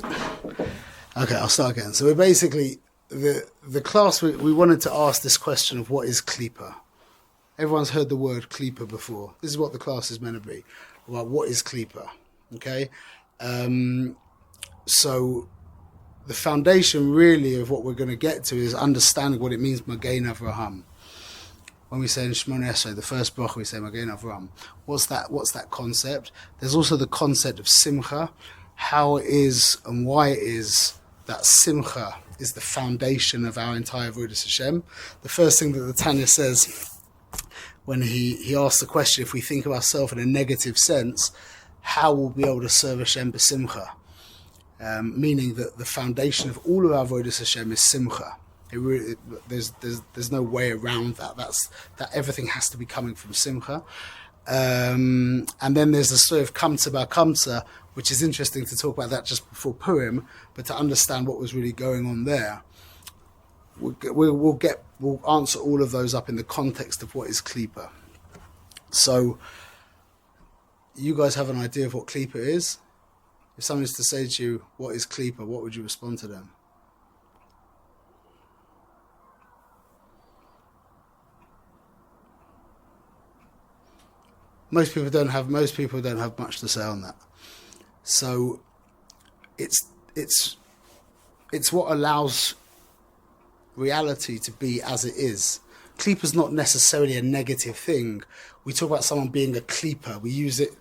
Okay, I'll start again. So we're basically, the class, we wanted to ask this question of what is Klippah. Everyone's heard the word Klippah before. This is what the class is meant to be. About what is Klippah, okay? So the foundation really of what we're going to get to is understanding what it means Magen Avraham. When we say in Shemona Esrei, the first bracha, we say Magen Avraham. What's that concept? There's also the concept of Simcha, how it is and why it is that Simcha is the foundation of our entire Avodas Hashem. The first thing that the Tanya says when he asks the question, if we think of ourselves in a negative sense, how will we be able to serve Hashem b'simcha? Meaning that the foundation of all of our Avodas Hashem is Simcha. There's no way around that. That everything has to be coming from Simcha. And then there's the story of Kamsa bar Kamsa, which is interesting to talk about that just before Purim, but to understand what was really going on there. We'll answer all of those up in the context of what is Klippah. So, you guys have an idea of what Klippah is? If someone is to say to you, what is Klippah, what would you respond to them? Most people don't have much to say on that. So it's what allows reality to be as it is. Klippah is not necessarily a negative thing. We talk about someone being a Klippah. We use it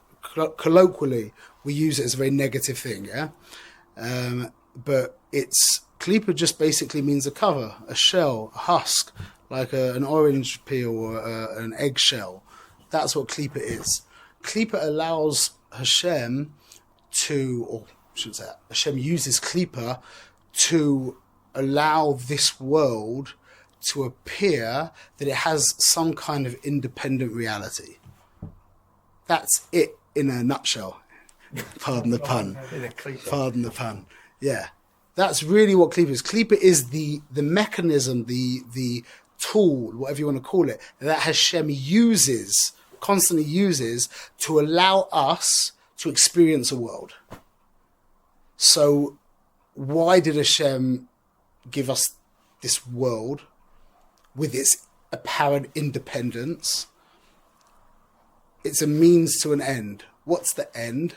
colloquially. We use it as a very negative thing, yeah. But Klippah just basically means a cover, a shell, a husk, like an orange peel or an eggshell. That's what Klippah is. Klippah allows Hashem Hashem uses Klippah to allow this world to appear that it has some kind of independent reality. That's it in a nutshell. Pardon the pun. Pardon the pun. Yeah. That's really what Klippah is. Klippah is the mechanism, the tool, whatever you want to call it, that Hashem constantly uses to allow us to experience a world. So why did Hashem give us this world with its apparent independence? It's a means to an end. What's the end?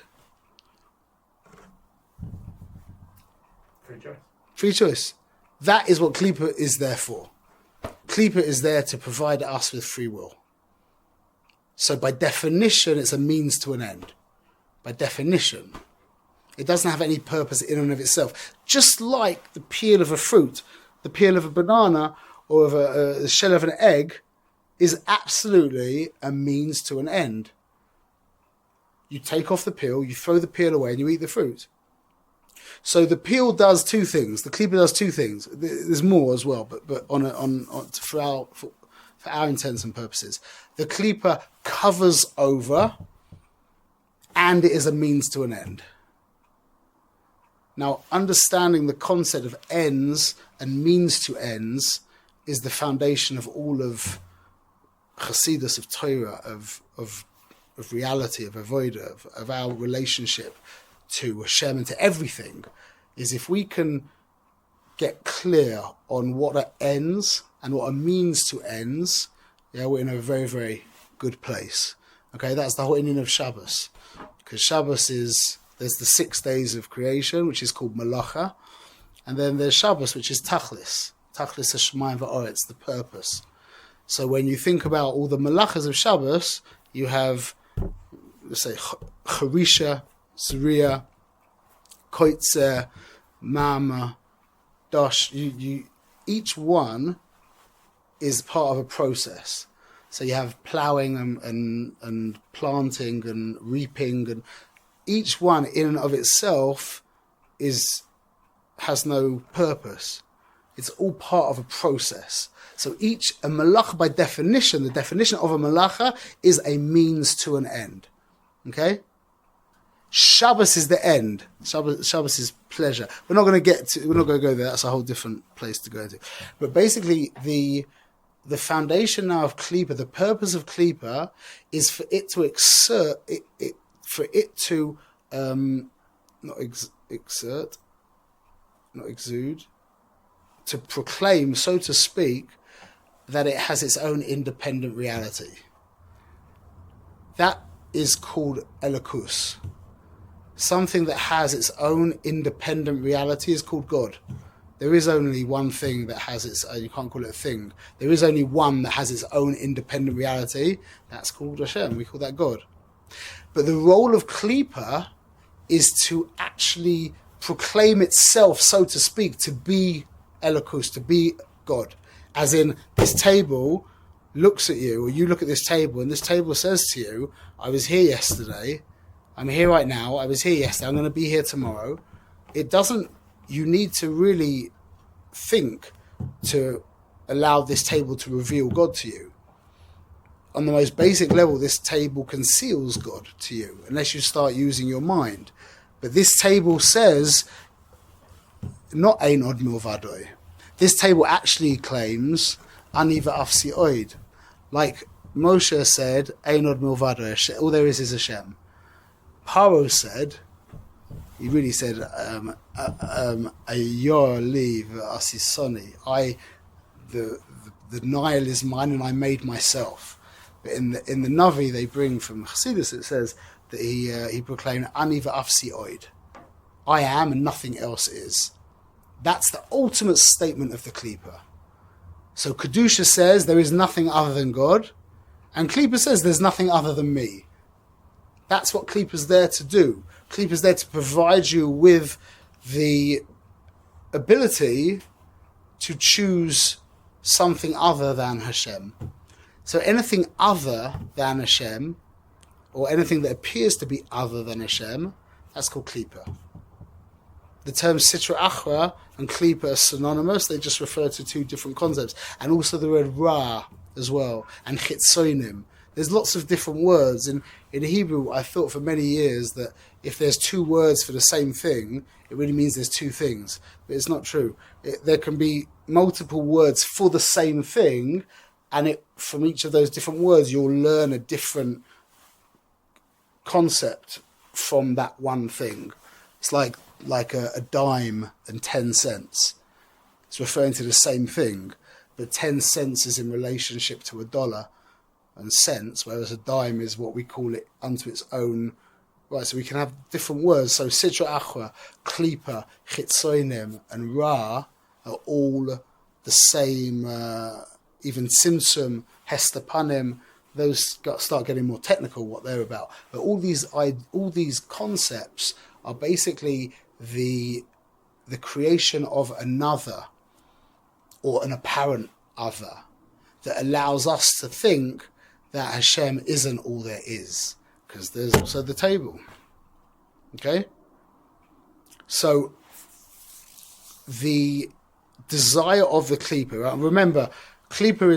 Free choice. That is what Klippah is there for. Klippah is there to provide us with free will. So by definition, it's a means to an end. By definition. It doesn't have any purpose in and of itself. Just like the peel of a fruit, the peel of a banana, or of a shell of an egg, is absolutely a means to an end. You take off the peel, you throw the peel away, and you eat the fruit. So the peel does two things. The Klippah does two things. There's more as well, but for our intents and purposes, the Klippah covers over, and it is a means to an end. Now, understanding the concept of ends and means to ends is the foundation of all of Chassidus, of Torah, of reality, of Avodah, of our relationship to Hashem and to everything, is if we can get clear on what are ends and what are means to ends, yeah, we're in a very, very good place. Okay, that's the whole meaning of Shabbos. Because Shabbos there's the 6 days of creation, which is called Malacha, and then there's Shabbos, which is Tachlis. Tachlis Hashemayim va'aretz, the purpose. So when you think about all the Malachas of Shabbos, you have, let's say, Charisha, Surya, Koitzer, Mama, Dosh. Each one is part of a process. So you have ploughing and planting and reaping, and each one in and of itself has no purpose. It's all part of a process. So a malacha, by definition, the definition of a malacha is a means to an end. Okay? Shabbos is the end. Shabbos is pleasure. We're not going to go there. That's a whole different place to go to. But basically, the foundation now of Klippah, the purpose of Klippah, is for it to exert, for it to not exert. not exude, to proclaim, so to speak, that it has its own independent reality. That is called Elokus. Something that has its own independent reality is called God. There is only one thing that has its own, you can't call it a thing. There is only one that has its own independent reality. That's called Hashem. We call that God. But the role of Klippah is to actually proclaim itself, so to speak, to be Elokus, to be God. As in, this table looks at you, or you look at this table, and this table says to you, I was here yesterday, I'm here right now, I was here yesterday, I'm going to be here tomorrow. It doesn't, you need to really think to allow this table to reveal God to you. On the most basic level, this table conceals God to you, unless you start using your mind. But this table says, not Ein Od Milvadoi. This table actually claims, Ani v'afsi oid. Like Moshe said, Ein Od Milvadoi, all there is Hashem. Paro said, he really said, Ayor li v'asisoni. The Nile is mine and I made myself. But in the Navi they bring from Chassidus, it says that he proclaimed Ani v'afsi oid. I am and nothing else is. That's the ultimate statement of the Klippah. So Kedusha says there is nothing other than God, and Klippah says there's nothing other than me. That's what Klippah's there to do. Klippah's there to provide you with the ability to choose something other than Hashem. So anything other than Hashem, or anything that appears to be other than Hashem, that's called Klippah. The terms Sitra Achra and Klippah are synonymous. They just refer to two different concepts. And also the word Ra as well, and Chitzonim. There's lots of different words. In Hebrew, I thought for many years that if there's two words for the same thing, it really means there's two things. But it's not true. There can be multiple words for the same thing, and from each of those different words, you'll learn a different concept from that one thing. It's like a dime and 10 cents. It's referring to the same thing, but 10 cents is in relationship to $1 and cents, whereas a dime is what we call it unto its own. Right, so we can have different words. So Sitra Achra, Klippah, Chitzonim, and Ra are all the same. Even Tzimtzum, Hester Panim, those start getting more technical what they're about. But all these concepts are basically the creation of another, or an apparent other, that allows us to think that Hashem isn't all there is, because there's also the table. Okay? So the desire of the Klippah, right? Remember, Klippah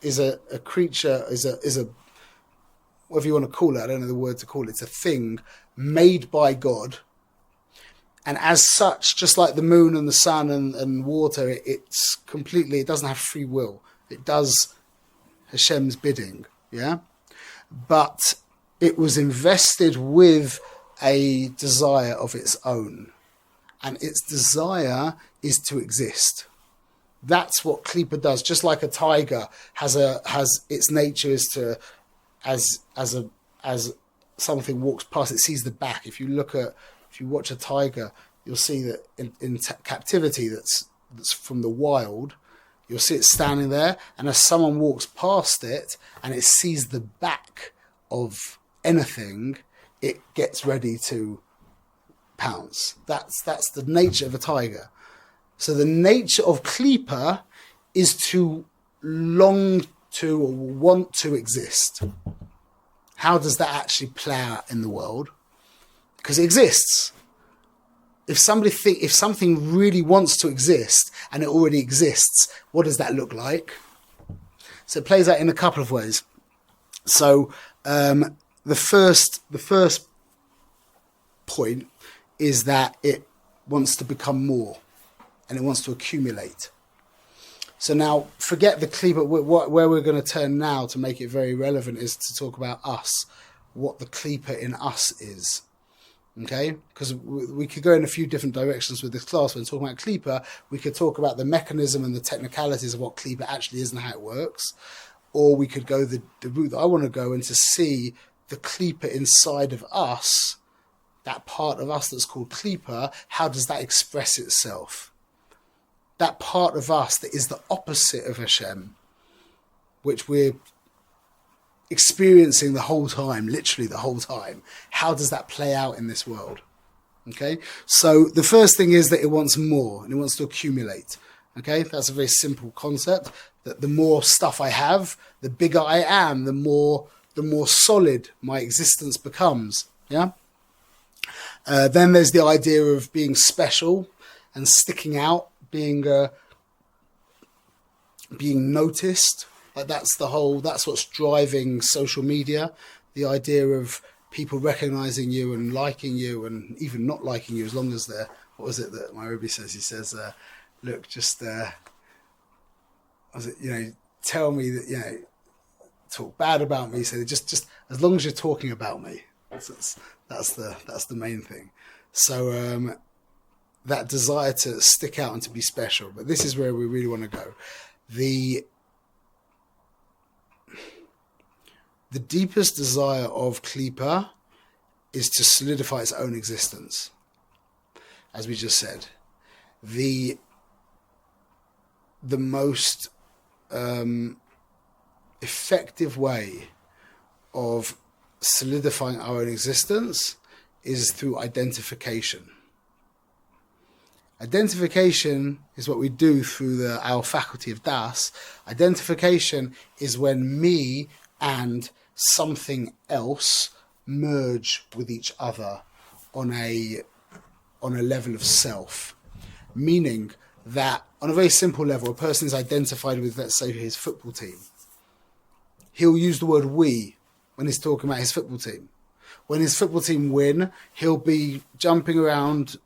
is a creature, is a whatever you want to call it, I don't know the word to call it, it's a thing made by God. And as such, just like the moon and the sun and water, it doesn't have free will. It does Hashem's bidding, yeah? But it was invested with a desire of its own. And its desire is to exist. That's what Klippah does. Just like a tiger has its nature is to, as something walks past, it sees the back. If you watch a tiger, you'll see that in captivity that's from the wild, you'll see it standing there, and as someone walks past it and it sees the back of anything, it gets ready to pounce. That's the nature of a tiger. So the nature of Klippah is to long to or want to exist. How does that actually play out in the world? Because it exists. If something really wants to exist and it already exists, what does that look like? So it plays out in a couple of ways. So the first point is that it wants to become more and it wants to accumulate. So now, forget the Klippah. Where we're going to turn now to make it very relevant is to talk about us, what the Klippah in us is. Okay, because we could go in a few different directions with this class. When talking about Klippah, we could talk about the mechanism and the technicalities of what Klippah actually is and how it works. Or we could go the route that I want to go and to see the Klippah inside of us, that part of us that's called Klippah, how does that express itself? That part of us that is the opposite of Hashem, which we're experiencing the whole time, literally the whole time. How does that play out in this world? Okay, so the first thing is that it wants more and it wants to accumulate. Okay, that's a very simple concept, that the more stuff I have, the bigger I am, the more solid my existence becomes. Yeah. Then there's the idea of being special and sticking out, being noticed. Like that's what's driving social media, the idea of people recognizing you and liking you and even not liking you, as long as they're, what was it that my Rebbe says? He says, look, just, tell me that, talk bad about me. So just as long as you're talking about me, that's the main thing. So, that desire to stick out and to be special, but this is where we really want to go. The deepest desire of Klippah is to solidify its own existence. As we just said, the most effective way of solidifying our own existence is through identification. Identification is what we do through our faculty of das. Identification is when me and something else merge with each other on a level of self. Meaning that on a very simple level, a person is identified with, let's say, his football team. He'll use the word we when he's talking about his football team. When his football team win, he'll be jumping around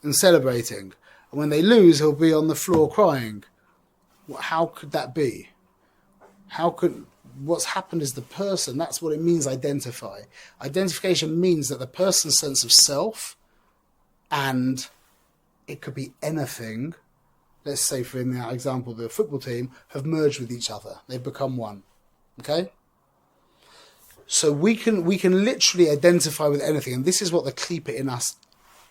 and celebrating. And when they lose, he'll be on the floor crying. How could that be? What's happened is the person, that's what it means, identify. Identification means that the person's sense of self, and it could be anything, let's say for in that example, the football team, have merged with each other. They've become one. Okay? So we can literally identify with anything, and this is what the Klippah in us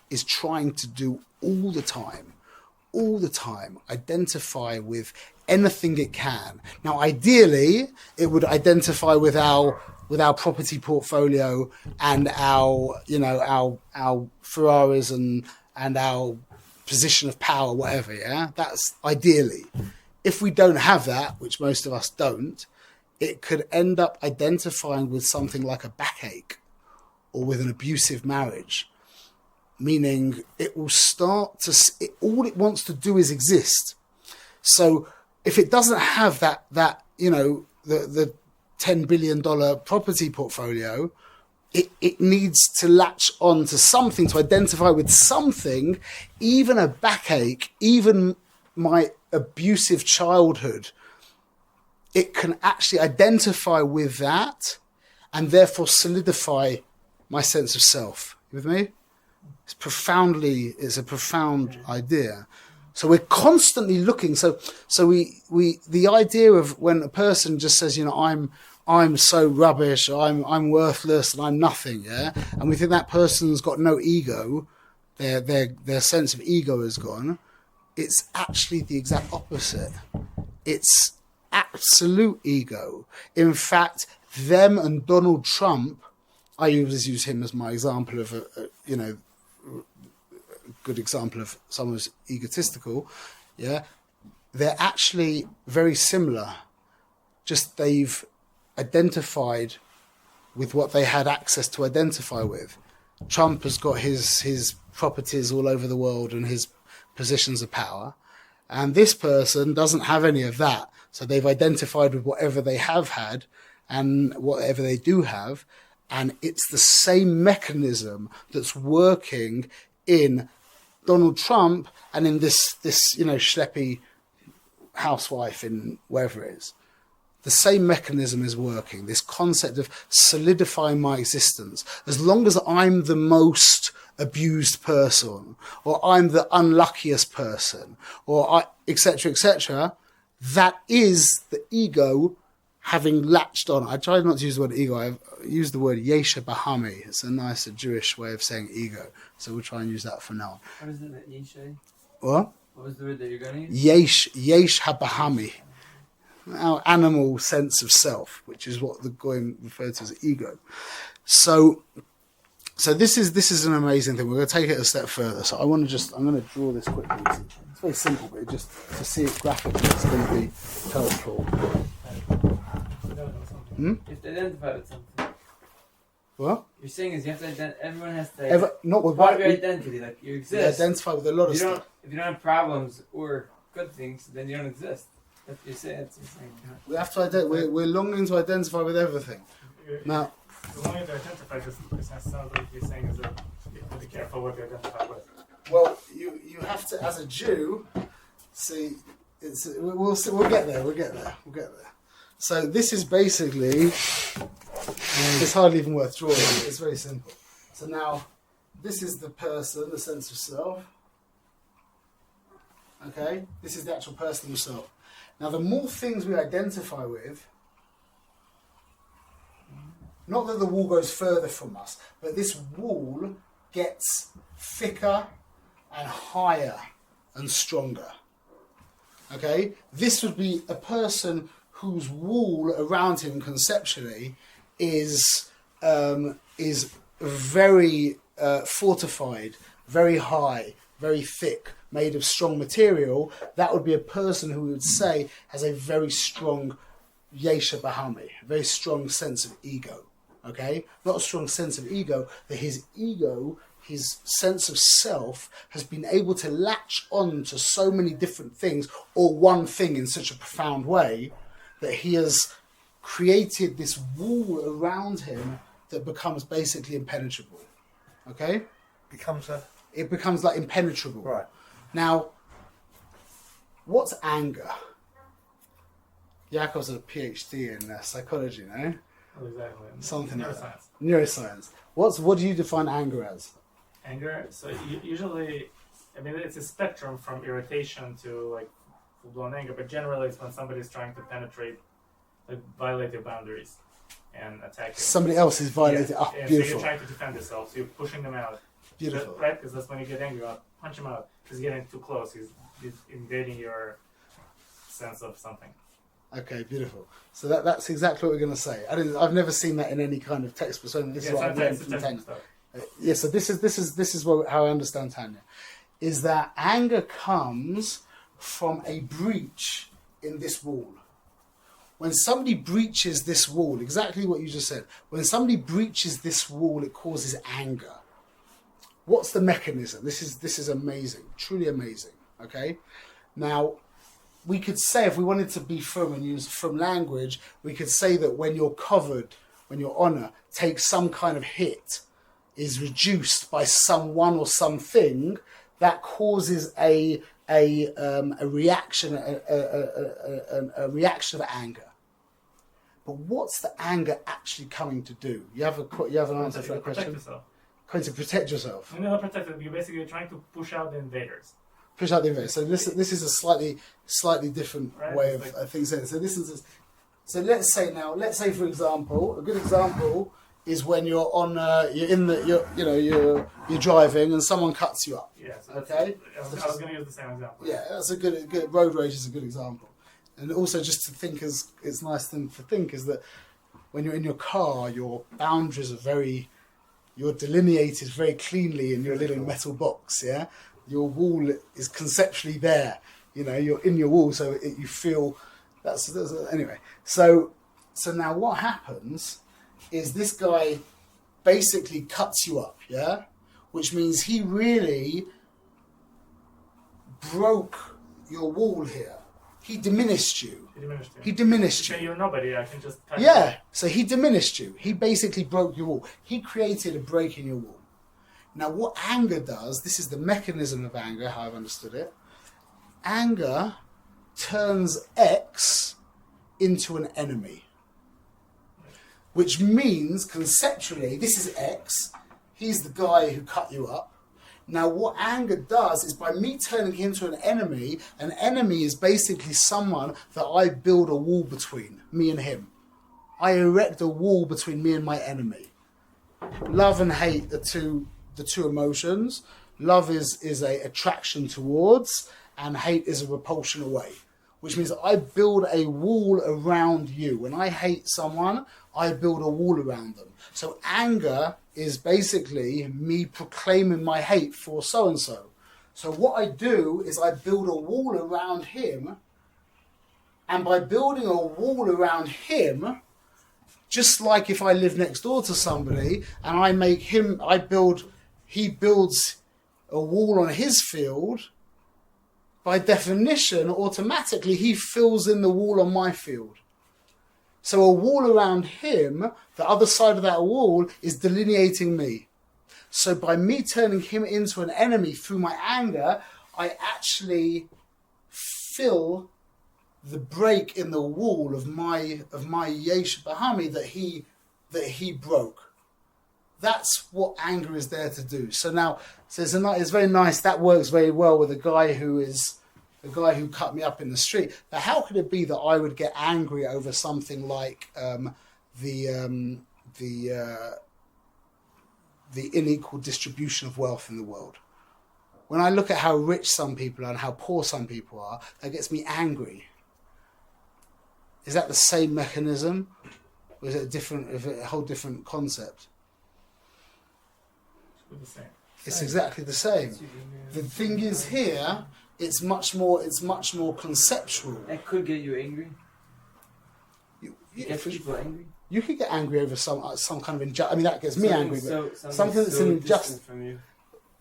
is trying to do all the time, identify with anything it can. Now, ideally, it would identify with our property portfolio and our Ferraris and our position of power, whatever. Yeah, that's ideally. If we don't have that, which most of us don't, it could end up identifying with something like a backache or with an abusive marriage. Meaning it will start to, all it wants to do is exist. So if it doesn't have the $10 billion property portfolio, it needs to latch on to something, to identify with something, even a backache, even my abusive childhood. It can actually identify with that and therefore solidify my sense of self. You with me? It's a profound idea. So we're constantly looking. So the idea of when a person just says, I'm so rubbish, or I'm worthless, and I'm nothing, yeah, and we think that person's got no ego, their sense of ego is gone. It's actually the exact opposite. It's absolute ego. In fact, them and Donald Trump, I always use him as my example of a good example of someone who's egotistical, yeah, they're actually very similar. Just they've identified with what they had access to identify with. Trump has got his properties all over the world and his positions of power, and this person doesn't have any of that. So they've identified with whatever they have had and whatever they do have, and it's the same mechanism that's working in Donald Trump and in this schleppy housewife in wherever it is. the same mechanism is working. This concept of solidifying my existence. As long as I'm the most abused person, or I'm the unluckiest person, or etc., that is the ego having latched on. I tried not to use the word ego. I've used the word Yesha Bahami. It's a nicer Jewish way of saying ego. So we'll try and use that for now. What is it, Yesha? What? What was the word that you're going to use? Yesh HaBahami. Our animal sense of self, which is what the Goyim referred to as ego. So this is an amazing thing. We're going to take it a step further. So I'm going to draw this quickly. It's very simple, but just to see it graphically, it's going to be helpful. You have to identify with something. What? You're saying is you have to everyone has to not with part of your identity, like you exist. Identify with a lot of stuff. If you don't have problems or good things, then you don't exist. That's what you're saying. That's what you're saying. We have to we're longing to identify with everything. Now, the longing to identify just sounds like you're saying is that you have to be careful what you identify with. Well, you have to, as a Jew, see. We'll get there. We'll get there. So this is basically. It's hardly even worth drawing. It's very simple. So now, this is the person, the sense of self. Okay, this is the actual person himself. Now, the more things we identify with, not that the wall goes further from us, but this wall gets thicker and higher and stronger. Okay, this would be a person whose wall around him conceptually is very fortified, very high, very thick, made of strong material. That would be a person who we would say has a very strong Yesha Bahami, a very strong sense of ego. Okay? Not a strong sense of ego, but his ego, his sense of self, has been able to latch on to so many different things, or one thing in such a profound way, that he has created this wall around him that becomes basically impenetrable. Okay? It becomes like impenetrable. Right. Now, what's anger? Yaakov's a PhD in psychology, no? Oh, exactly. Something like Neuroscience. that. Neuroscience. What do you define anger as? Anger. So usually, I mean, it's a spectrum from irritation to like full-blown anger, but generally, it's when somebody's trying to penetrate, like violate your boundaries and attack you. Somebody else is violating. Yeah. Oh, And beautiful. So you're trying to defend yourself. So you're pushing them out. Beautiful. Right? Because that's when you get angry. Punch him out. He's getting too close. He's invading your sense of something. Okay, beautiful. So that's exactly what we're going to say. I've never seen that in any kind of textbook. So this is what I've learned from Tanya. Yeah. So this is how I understand Tanya, is that anger comes from a breach in this wall. When somebody breaches this wall, exactly what you just said. When somebody breaches this wall, it causes anger. What's the mechanism? This is amazing, truly amazing. Okay, now we could say, if we wanted to be firm and use firm language, we could say that when you're covered, when your honor takes some kind of hit, is reduced by someone or something, that causes a reaction, a reaction of anger. But what's the anger actually coming to do? You have an answer for that question? Protect yourself. Going to protect yourself. You're not protected. You're basically trying to push out the invaders. Push out the invaders. So this is a slightly different way of things. So let's say for example, a good example is when you're driving and someone cuts you up. Yeah. So Okay. I was going to use the same example. Yeah, that's a good road rage is a good example. And also just to think, it's nice thing to think is that when you're in your car, your boundaries are you're delineated very cleanly in your little metal box. Yeah, your wall is conceptually there. You're in your wall, so you feel that's anyway. So now what happens is this guy basically cuts you up. Yeah, which means he really broke your wall here. He diminished you. He diminished you. So you're nobody. I can just. Yeah. So he diminished you. He basically broke your wall. He created a break in your wall. Now, what anger does? This is the mechanism of anger. How I've understood it. Anger turns X into an enemy. Which means, conceptually, this is X. He's the guy who cut you up. Now, what anger does is by me turning him to an enemy is basically someone that I build a wall between, me and him. I erect a wall between me and my enemy. Love and hate are the two emotions. Love is a attraction towards, and hate is a repulsion away. Which means I build a wall around you. When I hate someone, I build a wall around them. So anger is basically me proclaiming my hate for so-and-so. So what I do is I build a wall around him, and by building a wall around him, just like if I live next door to somebody and he builds a wall on his field, by definition, automatically he fills in the wall on my field. So a wall around him, the other side of that wall, is delineating me. So by me turning him into an enemy through my anger, I actually fill the break in the wall of my Yesh Bahami that he broke. That's what anger is there to do. So now, it's very nice. That works very well with the guy who cut me up in the street. But how could it be that I would get angry over something like the unequal distribution of wealth in the world? When I look at how rich some people are and how poor some people are, that gets me angry. Is that the same mechanism, or is it a whole different concept? The same. It's exactly the same. The thing is here, it's much more conceptual. That could get you angry. Get people angry. You could get angry over some kind of injustice. I mean, that gets me angry. But something that's so an injustice from you.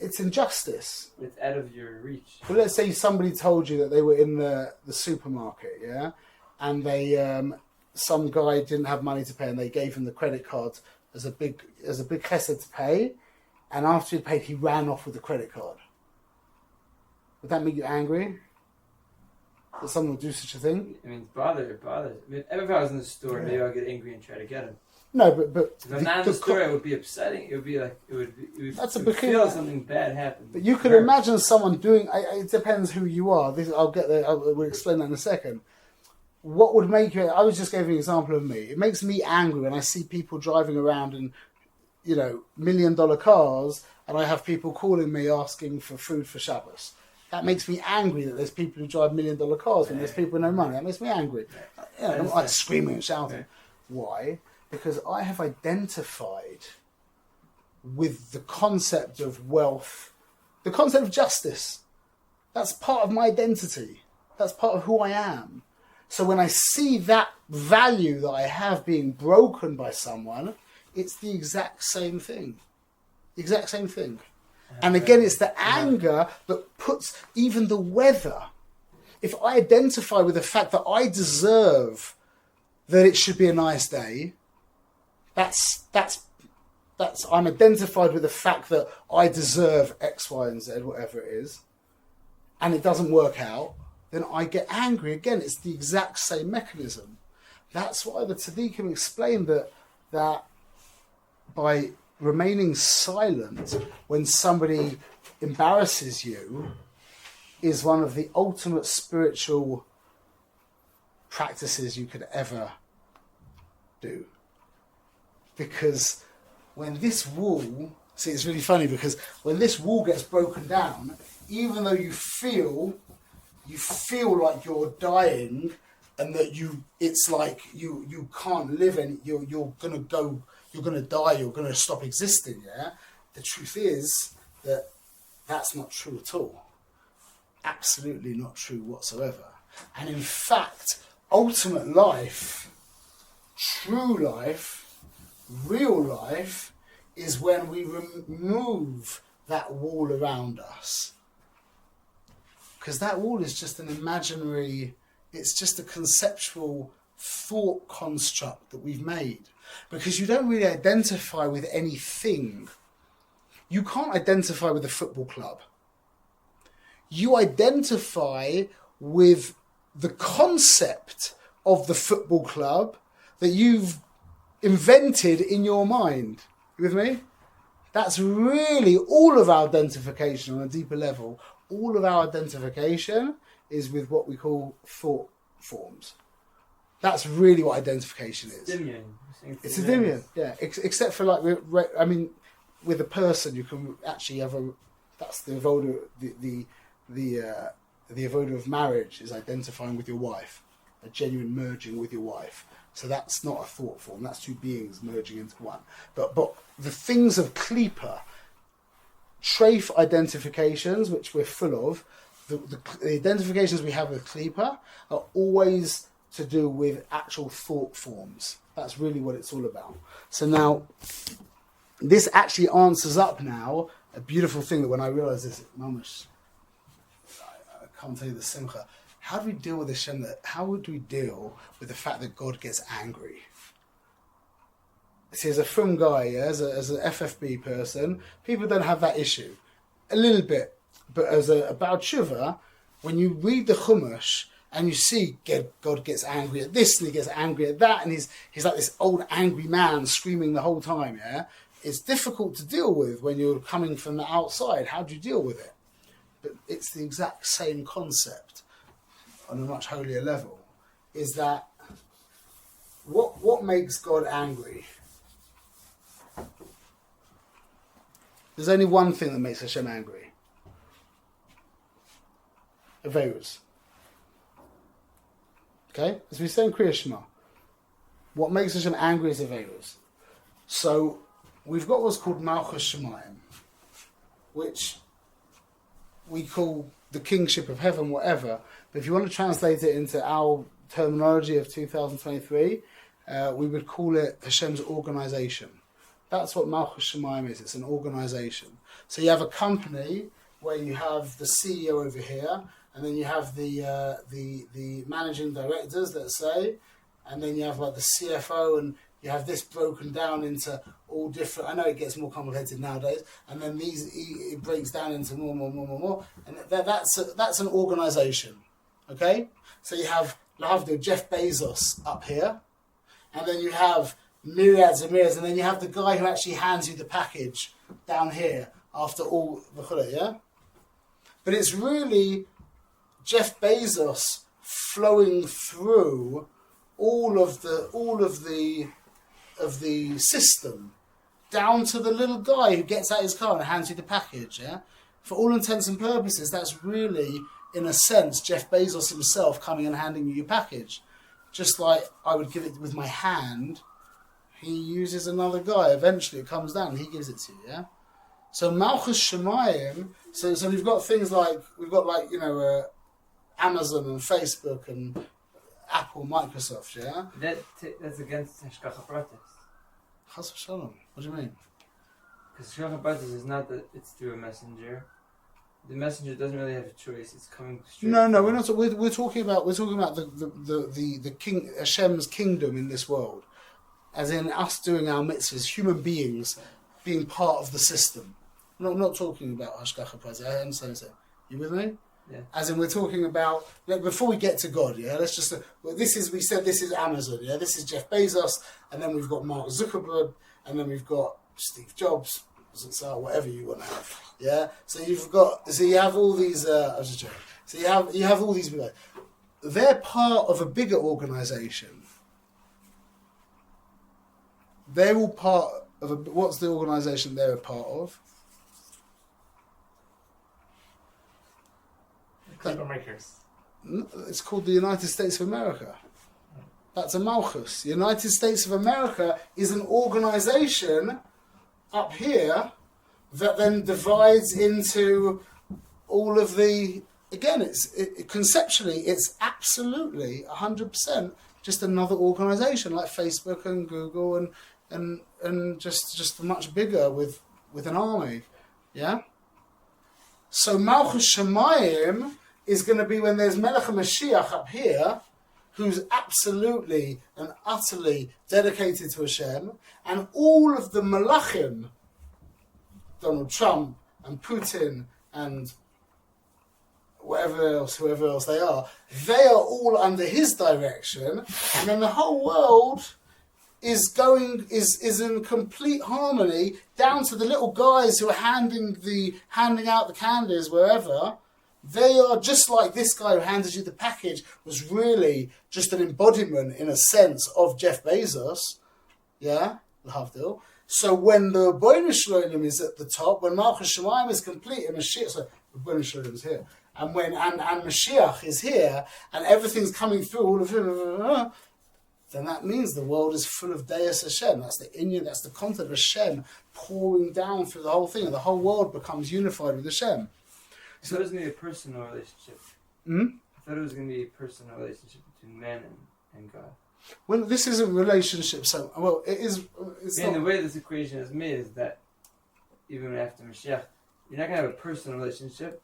It's injustice. It's out of your reach. Well, let's say somebody told you that they were in the supermarket, yeah, and some guy didn't have money to pay, and they gave him the credit card as a big chesed to pay, and after he paid, he ran off with the credit card. Would that make you angry? That someone would do such a thing? I mean, bothers. I mean, if I was in the store, maybe I'd get angry and try to get him. No, but if I'm not in the store, it would be upsetting. It would be like it would feel something bad happened. But you could imagine someone doing. It depends who you are. I'll get there. We'll explain that in a second. What would make you? I was just giving an example of me. It makes me angry when I see people driving around in, $1 million cars, and I have people calling me asking for food for Shabbos. That makes me angry that there's people who drive $1 million cars when there's people with no money. That makes me angry. I'm not like screaming and shouting. Okay. Why? Because I have identified with the concept of wealth, the concept of justice. That's part of my identity. That's part of who I am. So when I see that value that I have being broken by someone, it's the exact same thing. The exact same thing. And again, it's the anger that puts even the weather. If I identify with the fact that I deserve that it should be a nice day, that's I'm identified with the fact that I deserve X, Y, and Z, whatever it is, and it doesn't work out, then I get angry. Again, it's the exact same mechanism. That's why the Tzaddikim explained that by remaining silent when somebody embarrasses you is one of the ultimate spiritual practices you could ever do. Because when this wall, it's really funny because when this wall gets broken down, even though you feel like you're dying and that it's like you can't live and you're gonna die, you're gonna stop existing, yeah? The truth is that that's not true at all. Absolutely not true whatsoever. And in fact, ultimate life, true life, real life, is when we remove that wall around us. Because that wall is just an imaginary, it's just a conceptual thought construct that we've made. Because you don't really identify with anything. You can't identify with a football club. You identify with the concept of the football club that you've invented in your mind. You with me? That's really all of our identification on a deeper level. All of our identification is with what we call thought forms. That's really what identification is. It's a dimion, yeah. Except for like, with a person, you can actually have that's the avoda, the avoda of marriage is identifying with your wife, a genuine merging with your wife. So that's not a thought form. That's two beings merging into one. But the things of Klippah, treif identifications, which we're full of, the identifications we have with Klippah are always to do with actual thought forms. That's really what it's all about. So now, this actually answers up now a beautiful thing that when I realised this, mamash, I can't tell you the simcha. How do we deal with this? How would we deal with the fact that God gets angry? See, as a film guy, yeah, as an FFB person, people don't have that issue. A little bit. But as a Baal Tshuva, when you read the Chumash and you see God gets angry at this and he gets angry at that, and he's like this old angry man screaming the whole time, yeah? It's difficult to deal with when you're coming from the outside. How do you deal with it? But it's the exact same concept on a much holier level. Is that what makes God angry? There's only one thing that makes Hashem angry. Averos. Okay? As we say in Kriya Shema, what makes Hashem angry is Averos. So, we've got what's called Malchus Shemayim, which we call the kingship of heaven, whatever. But if you want to translate it into our terminology of 2023, we would call it Hashem's organization. That's what Malchus Shemayim is. It's an organization. So you have a company where you have the CEO over here, and then you have the managing directors, let's say, and then you have like the CFO, and you have this broken down into all different. I know it gets more complicated nowadays, and then it breaks down into more, and that's an organization. Okay, so you have Jeff Bezos up here, and then you have myriads and myriads, and then you have the guy who actually hands you the package down here after all the yeah. But it's really Jeff Bezos flowing through all of the system down to the little guy who gets out his car and hands you the package. Yeah, for all intents and purposes, that's really, in a sense, Jeff Bezos himself coming and handing you your package. Just like I would give it with my hand, he uses another guy. Eventually, it comes down and he gives it to you. Yeah. So Malchus Shemayim. So we've got things like Amazon and Facebook and Apple, Microsoft. Yeah. That's against Hashgacha Pratis. Chas v'shalom. What do you mean? Because Hashgacha Pratis is not that it's through a messenger. The messenger doesn't really have a choice. It's coming straight. No, we're not. We're talking about the king, Hashem's kingdom in this world, as in us doing our mitzvahs, human beings being part of the system. I'm not talking about Hashgacha Pratis. I understand that. You with me? Yeah. As in, we're talking about, before we get to God, yeah, let's just, this is Amazon, yeah, this is Jeff Bezos, and then we've got Mark Zuckerberg, and then we've got Steve Jobs, whatever you want to have, yeah. So you have all these. I was just joking. So you have all these people. They're part of a bigger organization. They're all part of what's the organization they're a part of? Klippah makers. It's called the United States of America. That's a Malchus. The United States of America is an organization up here that then divides into all of the. Again, conceptually, it's absolutely 100% just another organization like Facebook and Google and just much bigger with an army, yeah. So Malchus Shemayim is going to be when there's Melech HaMashiach up here, who's absolutely and utterly dedicated to Hashem, and all of the Malachim, Donald Trump and Putin and whoever else they are all under his direction, and then the whole world is in complete harmony, down to the little guys who are handing out the candies wherever. They are just like this guy who handed you the package was really just an embodiment, in a sense, of Jeff Bezos. Yeah, L'havdil. So when the Boinu Shalom is at the top, when Malchus Shemayim is complete, and Mashiach, so the Boinu Shalom is here, and when and Mashiach is here, and everything's coming through, all of it, then that means the world is full of Deus Hashem. That's the Inyan, that's the content of Hashem pouring down through the whole thing, and the whole world becomes unified with Hashem. So it was going to be a personal relationship. I thought it was going to be a personal relationship between man and God. Well, this is a relationship, so, well, it is... The way this equation is made is that even after Mashiach, you're not going to have a personal relationship.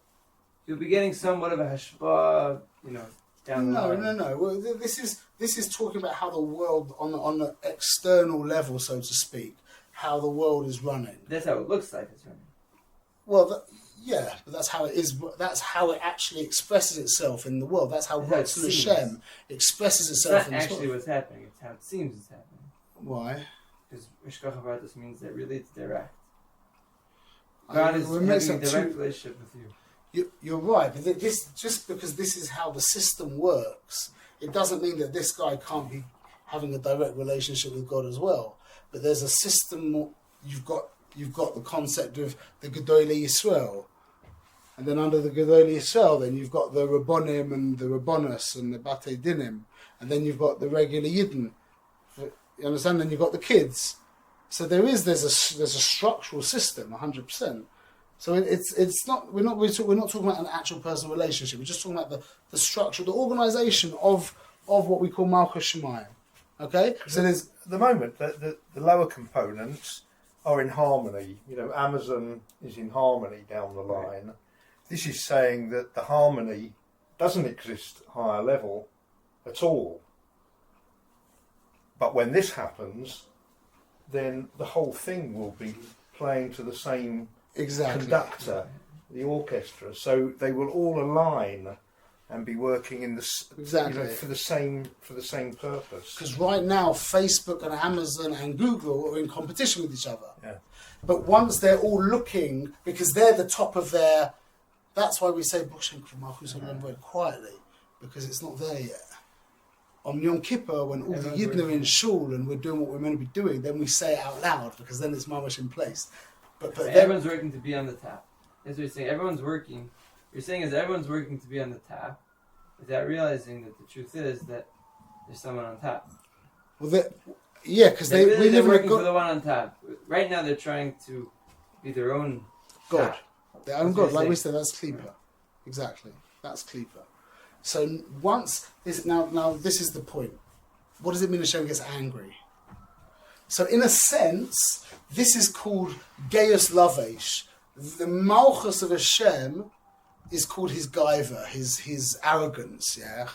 You'll be getting somewhat of a hashpah, down the line. No. Well, this is talking about how the world, on the external level, so to speak, how the world is running. That's how it looks like it's running. Well, yeah, but that's how it is. That's how it actually expresses itself in the world. That's how Ratzon Hashem expresses itself in the world. It's not actually what's happening. It's how it seems it's happening. Why? Because Mishkach Avatos means that really it's direct. God is having a direct relationship with you. You're right, but this, just because this is how the system works, it doesn't mean that this guy can't be having a direct relationship with God as well. But there's a system. You've got the concept of the Gedolei Yisrael, and then under the Gedolei Yisrael, then you've got the Rabbonim and the Rabbonos and the Batei Dinim, and then you've got the regular Yidden. You understand? Then you've got the kids. So there's a structural system, 100%. So it's not we're not talking about an actual personal relationship. We're just talking about the structure, the organisation of what we call Malchus Shemayim. Okay, so there's at the moment the lower components are in harmony. Amazon is in harmony down the line. Right. This is saying that the harmony doesn't exist higher level at all. But when this happens, then the whole thing will be playing to the same conductor, the orchestra. So they will all align and be working in for the same purpose. Because right now, Facebook and Amazon and Google are in competition with each other. Yeah. But once they're all looking, because they're the top of their, that's why we say very quietly, because it's not there yet. On Yom Kippur, when all the Yidden are in shul and we're doing what we're meant to be doing, then we say it out loud, because then it's mamash in place. But everyone's working to be on the top. That's what you're saying. Everyone's working. You're saying is everyone's working to be on the top, without realizing that the truth is that there's someone on top. Well, because they're working for the one on top. Right now, they're trying to be their own God, their own God. Like we said, that's Klippah. Right. Exactly, that's Klippah. So once this now this is the point. What does it mean Hashem gets angry? So in a sense, this is called Geus Lavesh. The Malchus of Hashem is called his gaiva, his arrogance. Yeah,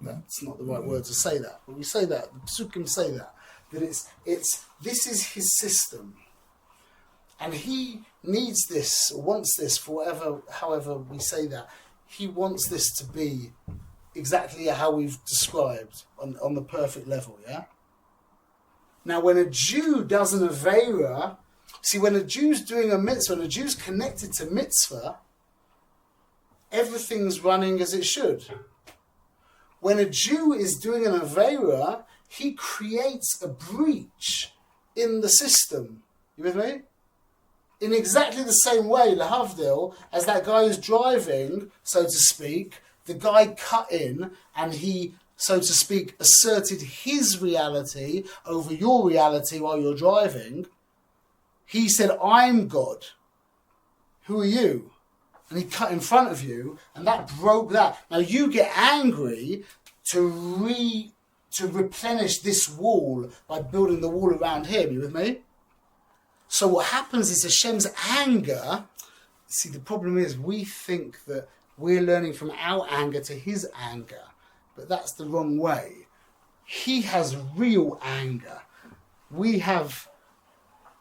that's not the right word to say that, but we say that. The Psukim say that this is his system, and he needs this, or wants this, for however we say that. He wants this to be exactly how we've described on the perfect level. Yeah. Now, when a Jew does an Aveira, see, when a Jew's doing a mitzvah, when a Jew's connected to mitzvah, everything's running as it should. When a Jew is doing an Aveira, he creates a breach in the system. You with me? In exactly the same way, L'havdil, as that guy who's driving, so to speak, the guy cut in and he, so to speak, asserted his reality over your reality while you're driving. He said, I'm God. Who are you? And he cut in front of you, and that broke that. Now you get angry to replenish this wall by building the wall around him. You with me? So what happens is Hashem's anger. See, the problem is we think that we're learning from our anger to his anger, but that's the wrong way. He has real anger. We have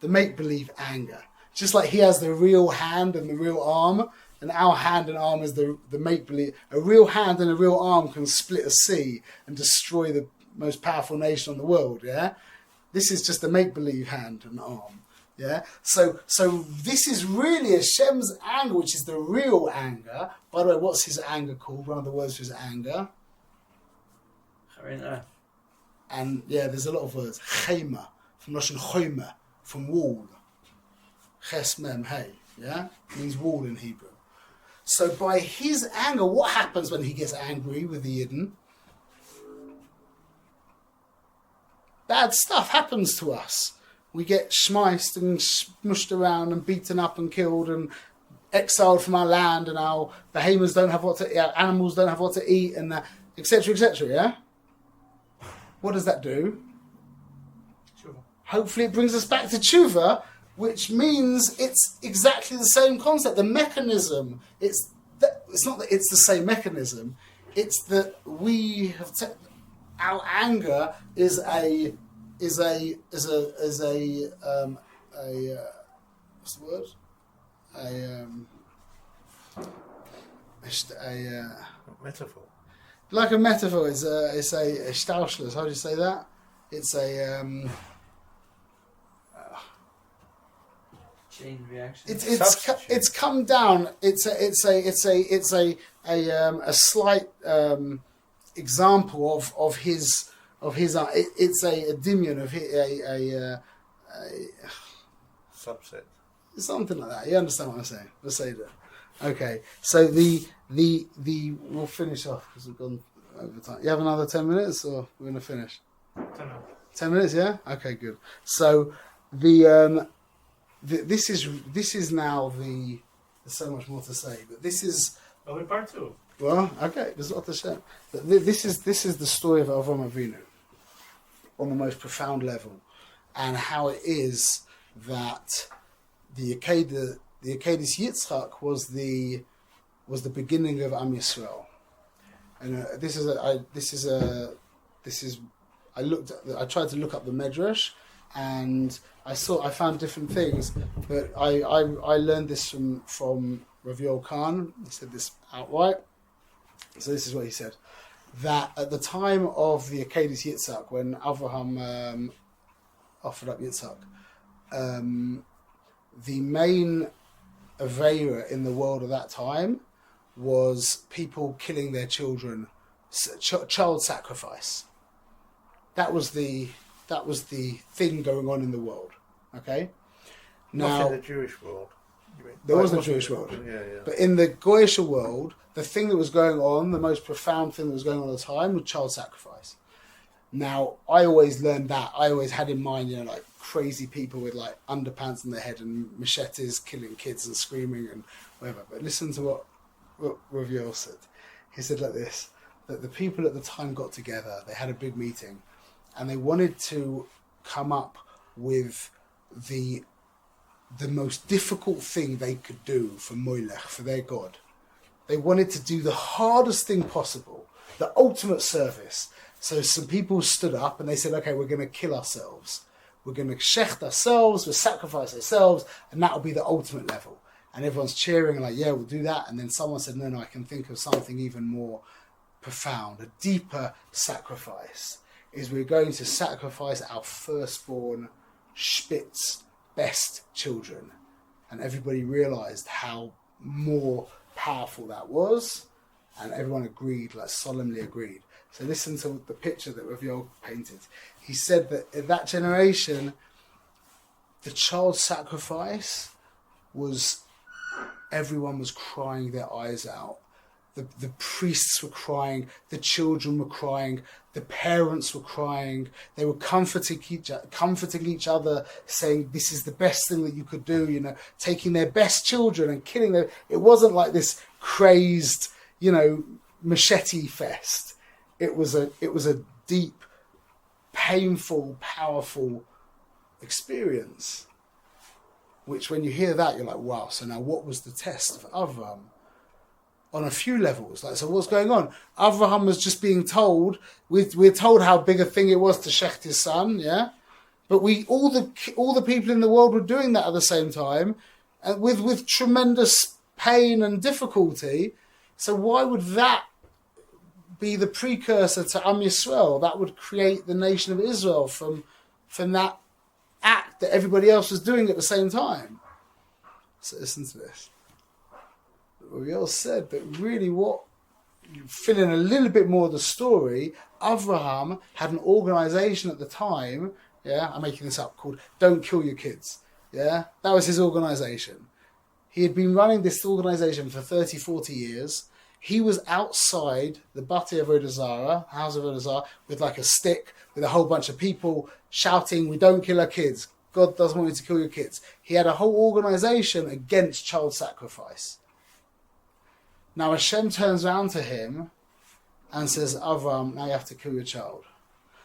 the make-believe anger. Just like he has the real hand and the real arm, and our hand and arm is the make-believe. A real hand and a real arm can split a sea and destroy the most powerful nation on the world, yeah? This is just a make-believe hand and arm, yeah? So this is really Hashem's anger, which is the real anger. By the way, what's his anger called? One of the words for his anger. And yeah, there's a lot of words. Chema, from Lashon Choma, from wall. Ches mem hey, yeah? It means wall in Hebrew. So by his anger, what happens when he gets angry with the Yidden? Bad stuff happens to us. We get schmeiced and smushed around and beaten up and killed and exiled from our land, and our behemoths don't have what to eat, our animals don't have what to eat, and etc., yeah? What does that do? Tshuva. Hopefully it brings us back to tshuva, which means it's exactly the same concept. The mechanism, it's not that it's the same mechanism, it's that we have our anger is a what's the word? A metaphor. Like a metaphor, it's a Stauschluss. How do you say that? It's a chain reaction. It's come down. It's a slight example of his. It's a dimion of a subset. Something like that. You understand what I'm saying? Let's say that. Okay. So the we'll finish off because we've gone over time. You have another 10 minutes, or we're going to finish? 10 minutes. 10 minutes, yeah. Okay, good. So this is now the. There's so much more to say, but this is. Well, in part 2. Well, okay. There's a lot to say. But this is the story of Avraham Avinu on the most profound level, and how it is that the Akedis Yitzchak was the beginning of Am Yisrael, and I tried to look up the Medrash, and I found different things, but I learned this from Rav Yoel Khan. He said this outright. So this is what he said, that at the time of the Akedis Yitzchak, when Avraham offered up Yitzchak, the main Aveira in the world of that time was people killing their children, child sacrifice. That was the thing going on in the world. Okay, now not in the Jewish world. There wasn't a Jewish world, yeah. But in the Goyish world, the thing that was going on, the most profound thing that was going on at the time, was child sacrifice. Now, I always learned that. I always had in mind, like crazy people with like underpants on their head and machetes killing kids and screaming and whatever. But listen to what Rav Yoel said. He said like this, that the people at the time got together, they had a big meeting, and they wanted to come up with the most difficult thing they could do for Moilech, for their God. They wanted to do the hardest thing possible, the ultimate service. So some people stood up and they said, okay, we're going to kill ourselves. We're going to shecht ourselves, we'll sacrifice ourselves, and that'll be the ultimate level. And everyone's cheering and like, yeah, we'll do that. And then someone said, no, I can think of something even more profound, a deeper sacrifice, is we're going to sacrifice our firstborn Spitz best children. And everybody realized how more powerful that was, and everyone agreed, like solemnly agreed. So listen to the picture that Rav Yoel painted. He said that in that generation, the child sacrifice was, everyone was crying their eyes out. The priests were crying, the children were crying, the parents were crying. They were comforting each other, saying this is the best thing that you could do. Taking their best children and killing them. It wasn't like this crazed, machete fest. It was a deep, painful, powerful experience. Which, when you hear that, you're like, wow. So now, what was the test for Avraham? On a few levels, so what's going on? Avraham was just being told. We're told how big a thing it was to shecht his son, yeah. But all the people in the world were doing that at the same time, and with tremendous pain and difficulty. So why would that be the precursor to Am Yisrael? That would create the nation of Israel from that act that everybody else was doing at the same time. So listen to this. Uriel said that really what, you fill in a little bit more of the story, Avraham had an organization at the time, I'm making this up, called Don't Kill Your Kids. That was his organization. He had been running this organization for 30, 40 years. He was outside the Bate Avodah Zarah, house of Avodah Zarah, with like a stick, with a whole bunch of people shouting, "We don't kill our kids. God doesn't want you to kill your kids." He had a whole organization against child sacrifice. Now Hashem turns around to him and says, "Avram, now you have to kill your child."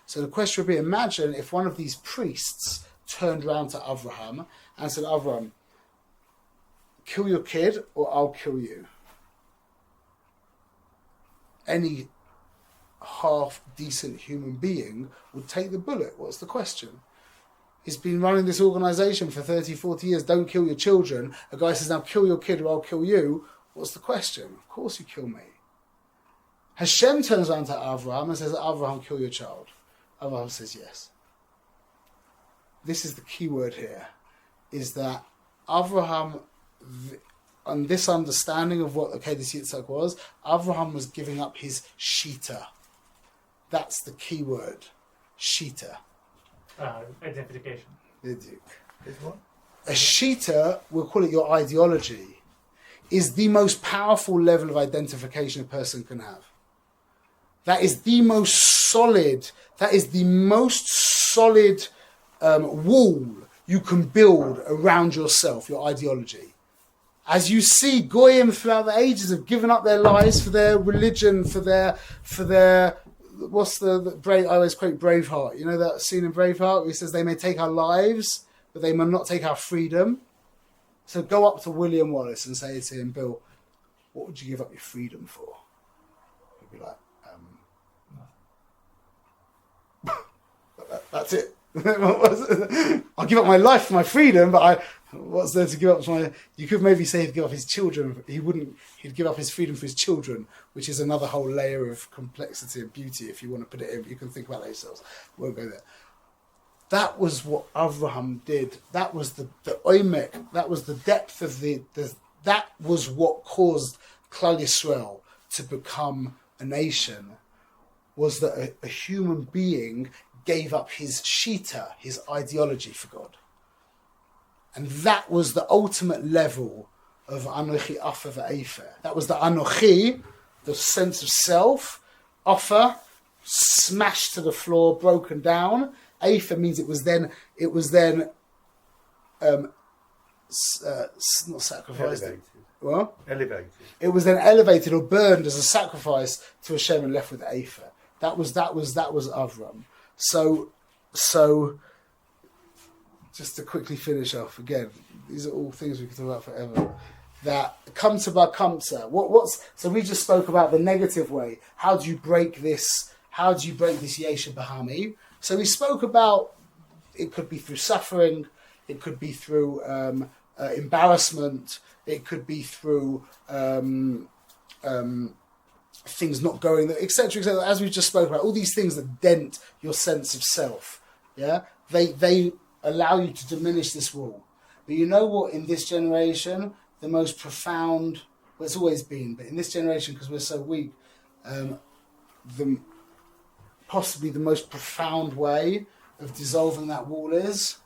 So the question would be, imagine if one of these priests turned around to Avraham and said, "Avram, kill your kid or I'll kill you." Any half-decent human being would take the bullet. What's the question? He's been running this organization for 30, 40 years. Don't kill your children. A guy says, "Now kill your kid or I'll kill you." What's the question? Of course you kill me. Hashem turns around to Avraham and says, "Avraham, kill your child." Avraham says yes. This is the key word here, is that Avraham, on this understanding of what the Kedes Yitzhak was, Avraham was giving up his shita. That's the key word, shita. Identification. A shita, we'll call it your ideology, is the most powerful level of identification a person can have. That is the most solid, wall you can build around yourself, your ideology. As you see, Goyim throughout the ages have given up their lives for their religion, for their what's the I always quote Braveheart. You know that scene in Braveheart where he says they may take our lives, but they may not take our freedom. So go up to William Wallace and say to him, "Bill, what would you give up your freedom for?" He'd be like, that's it. I'll give up my life for my freedom, but what's there to give up? You could maybe say he'd give up his children. He wouldn't. He'd give up his freedom for his children, which is another whole layer of complexity and beauty. If you want to put it in, you can think about that yourselves. We'll go there. That was what Avraham did. That was the oimek. That was the depth of that was what caused Klal Yisrael to become a nation. Was that a human being gave up his shita, his ideology for God. And that was the ultimate level of Anochi Afa Ve'efer. That was the Anochi, the sense of self, Afa, smashed to the floor, broken down. Efer means it was then not sacrificed. What? Elevated. It was then elevated or burned as a sacrifice to Hashem and left with Efer. That was Avram. So just to quickly finish off again, these are all things we could talk about forever. That kamsa bar kamsa. So we just spoke about the negative way. How do you break this? How do you break this yesha bahami? So we spoke about it could be through suffering, it could be through embarrassment, it could be through things not going, etc., etc. As we just spoke about, all these things that dent your sense of self, they allow you to diminish this wall. But you know what? In this generation, the most profound, well, it's always been, but in this generation, because we're so weak, possibly the most profound way of dissolving that wall is.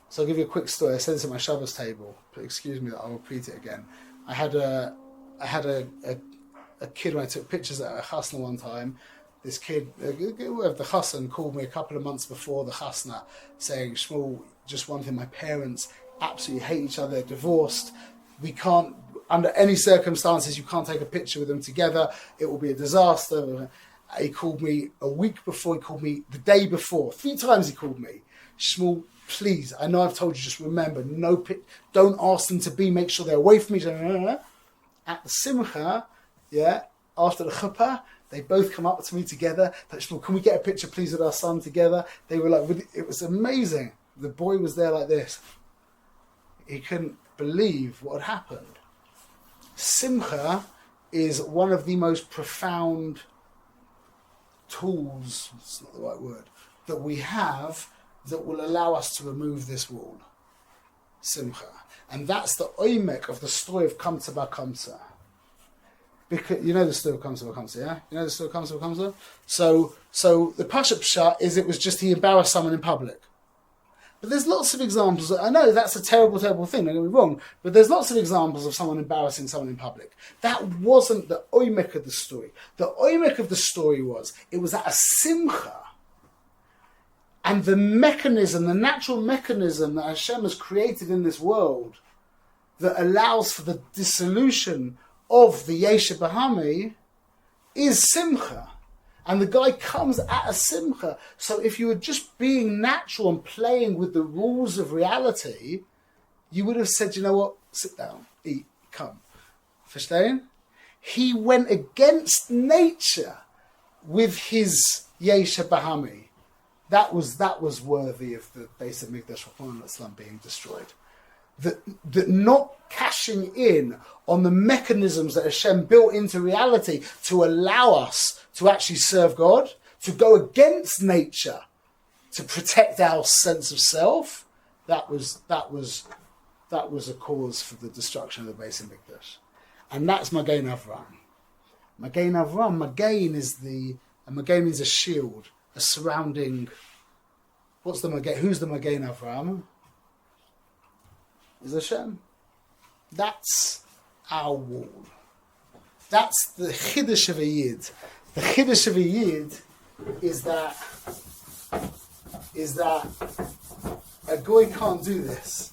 So I'll give you a quick story. I said this at my Shabbos table, but excuse me that I'll repeat it again. I had a kid when I took pictures at a chasna one time. This kid, the chassan, called me a couple of months before the chasna saying, "Shmuel, just one thing, my parents absolutely hate each other, divorced. We can't, under any circumstances, you can't take a picture with them together. It will be a disaster." He called me a week before, he called me the day before. 3 times he called me. "Shmuel, please, I know I've told you, just remember, don't ask them to be, make sure they're away from each other." At the simcha, after the chuppah, they both come up to me together. Like, "Shmuel, can we get a picture, please, with our son together?" They were like, it was amazing. The boy was there like this. He couldn't, believe what had happened. Simcha is one of the most profound tools, it's not the right word, that we have that will allow us to remove this wall. Simcha. And that's the oimek of the story of Kamsa Bar Kamsa. Because you know the story of Kamsa Bar Kamsa, yeah? You know the story of Kamsa Bar Kamsa? So the Pashup Pshat is it was just he embarrassed someone in public. But there's lots of examples. I know that's a terrible, terrible thing, don't get me wrong, but there's lots of examples of someone embarrassing someone in public. That wasn't the oimek of the story. The oimek of the story was, it was at a simcha. And the mechanism, the natural mechanism that Hashem has created in this world that allows for the dissolution of the Yesha Bahami is simcha. And the guy comes at a simcha. So if you were just being natural and playing with the rules of reality, you would have said, you know what, sit down, eat, come. Verstehen? He went against nature with his Yesha Bahami. That was worthy of the base of Mikdash Islam being destroyed. That not cashing in on the mechanisms that Hashem built into reality to allow us to actually serve God, to go against nature, to protect our sense of self, that was a cause for the destruction of the base of Mikdash. And that's Magen Avraham. Magen Avraham, Magen means a shield, a surrounding. What's the Magen? Who's the Magen Avraham? Is Hashem. That's our wall. That's the Chiddush of a Yid. The Chiddush of a Yid is that a goy can't do this.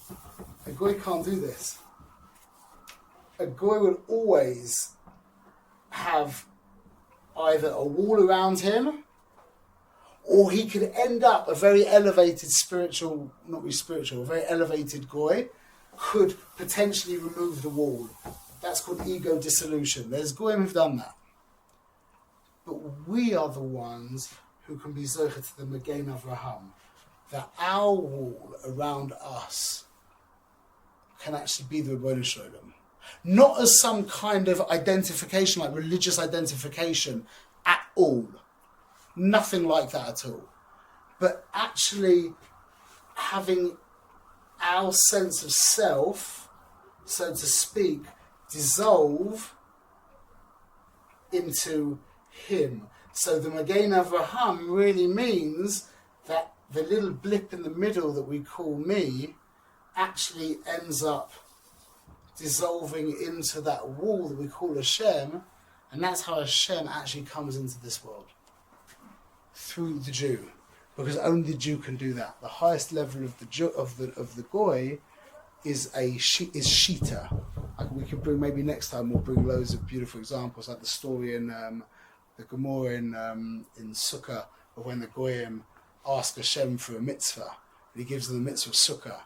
A goy can't do this. A goy will always have either a wall around him, or he could end up a very elevated spiritual, not really spiritual, a very elevated goy, could potentially remove the wall. That's called ego dissolution. There's goyim who've done that. But we are the ones who can be zocher to the Magen Avraham, that our wall around us can actually be the Rebbeinu Shalom. Not as some kind of identification, like religious identification at all. Nothing like that at all. But actually having our sense of self, so to speak, dissolve into him. So the Magen Avraham really means that the little blip in the middle that we call me actually ends up dissolving into that wall that we call Hashem, and that's how Hashem actually comes into this world. Through the Jew. Because only the Jew can do that. The highest level of the Jew, of the goy is shita. We can bring, maybe next time we'll bring loads of beautiful examples, like the story in the Gemara in Sukkah, of when the goyim ask Hashem for a mitzvah, and he gives them the mitzvah of Sukkah.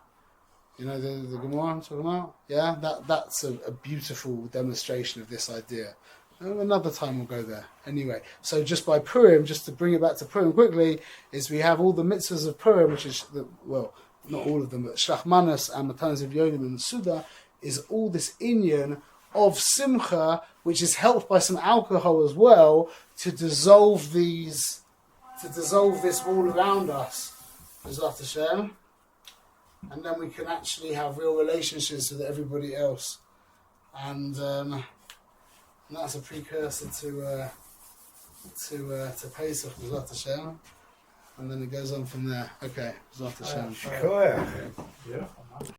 You know the Gemara I'm talking about? Yeah, that's a beautiful demonstration of this idea. Another time we'll go there. Anyway, so just by Purim, just to bring it back to Purim quickly, is we have all the mitzvahs of Purim, which is, not all of them, but Shlachmanas and Matanas of Yodim and Suda, is all this inyan of Simcha, which is helped by some alcohol as well, to dissolve this wall around us. B'ezrat Hashem. And then we can actually have real relationships with everybody else. And that's a precursor to Pesach, B'ezrat Hashem. And then it goes on from there. Okay, B'ezrat Hashem. Shkoyach. Yeah.